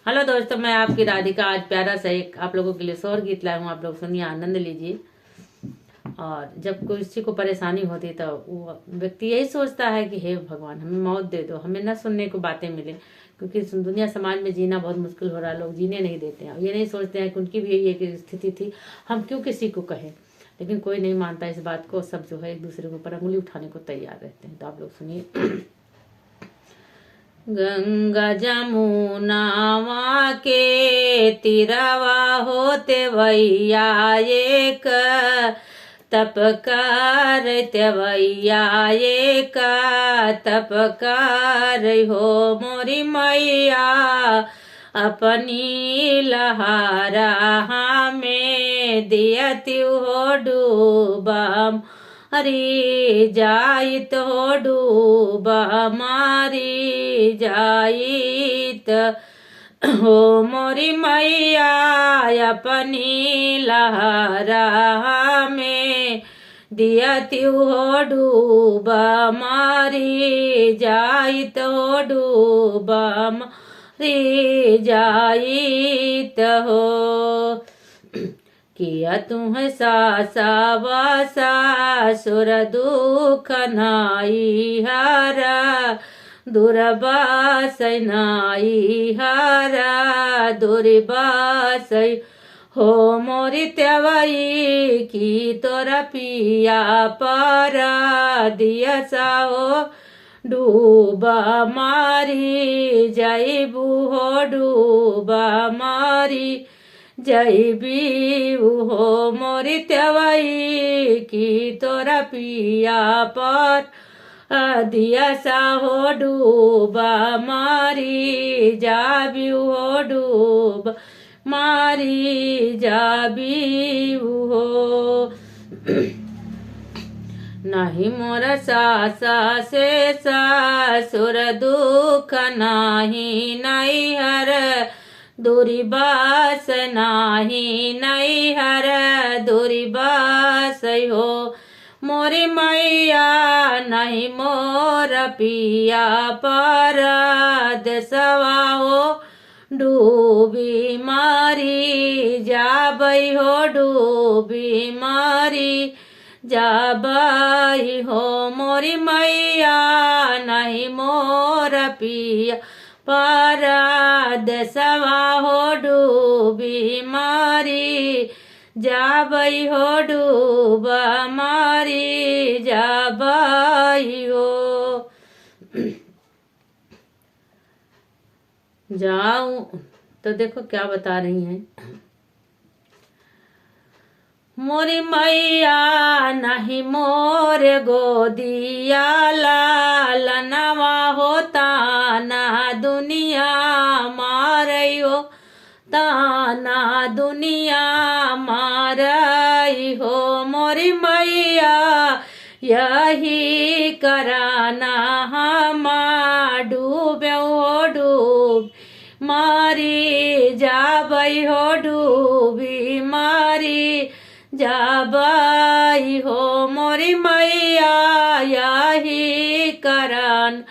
Hello दोस्तों, मैं आपकी राधिका आज प्यारा सा एक आप लोगों के लिए शोर गीत लाई हूँ। आप लोग सुनिए, आनंद लीजिए। और जब किसी को परेशानी होती है तो वो व्यक्ति यही सोचता है कि हे भगवान, हमें मौत दे दो, हमें न सुनने को बातें मिले, क्योंकि इस दुनिया समाज में जीना बहुत मुश्किल हो रहा है। लोग जीने नहीं देते हैं, ये नहीं सोचते हैं कि उनकी भी यही एक स्थिति थी, हम क्यों किसी को कहें। लेकिन कोई नहीं मानता इस बात को, सब जो है एक दूसरे के ऊपर अंगुली उठाने को तैयार रहते हैं। तो आप लोग सुनिए। गंगा जमुनावा के तीरवा होते भैया एक तप करते भैया एक तप कर हो मोरी मैया अपनी लहारा हमें दियती हो डूबम हरी जाइत हो डूब हमारी जाइत हो मोरी मैया अपनी लहरा में दियती हो डूब हमारी जाइत हो डूब हमारी जाइत हो। किया तुह सासा वासा सुर दुख नाई हरा दुर्बास नाई हरा दुर्बास हो मोरी त्यवई की तोरा पिया पारा दिया सा हो डूबा मारी जयबू हो डूबा मारी जयबी हो मोरी त्यवई की तोरा पिया पर दिया सा हो डूबा मारी जाबी हो डूब मारी जाबी हो। नहीं मोरा सासा से सासुर दुख नाही नहीं हर दूरी बास नाही नहीं हर दूरी बास हो मोरी मैया नहीं मोर पिया पर दसवा हो डूबी मारी जाबई हो डूबी मारी जाबई हो मोरी मैया नहीं मोर पिया पारा दसवा हो डूबी मारी जाबई हो डूब मारी जाबई हो। जाऊं तो देखो क्या बता रही हैं। मोरी मैया नहीं मोर गोदिया लाल नवा होता ना दुनिया मारई हो ताना दुनिया मारई हो मोरी मैया यही कराना हम डूबे हो डूब मारी जाबई हो डूबी मारी जाबई हो मोरी मैया यही करन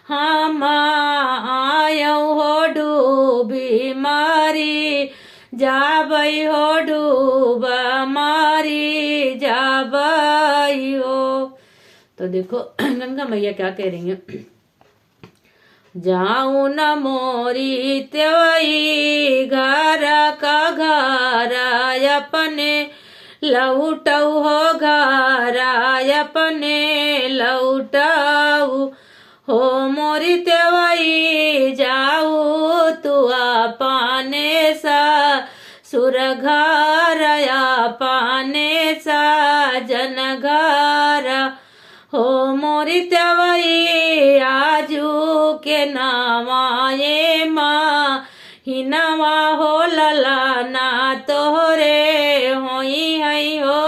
हम आयऊ हो डूबी मारी जाबई हो डूब मारी जाबई हो। तो देखो गंगा मैया क्या कह रही हैं। जाऊं न मोरी त्योई घर का घर अपने लौटऊ हो घर अपने लौटऊ हो मोरी त्योई जाऊ तू पाने सा सुर घर पाने सा जन घर हो मोरी त्यवई आजू के नामाए माँ ही नवा हो ललाना तोहरे होई हई हो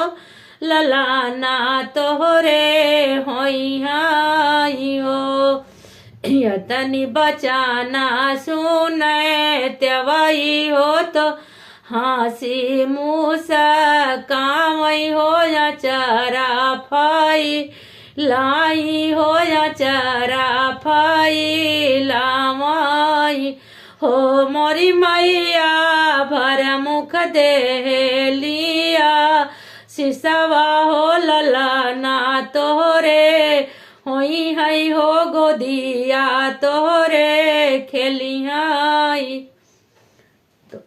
ललाना तोहरे होई हई हो। यतनी बचाना सुने त्यवई हो तो हाँसी मूसा कामई हो या चरा फाई लाई हो या चरा फाई लामाई हो मोरी मैया भर मुख दे लिया सिसवा हो ललना तोहरे होई हई हो गोदिया तोहरे खेली हई। तो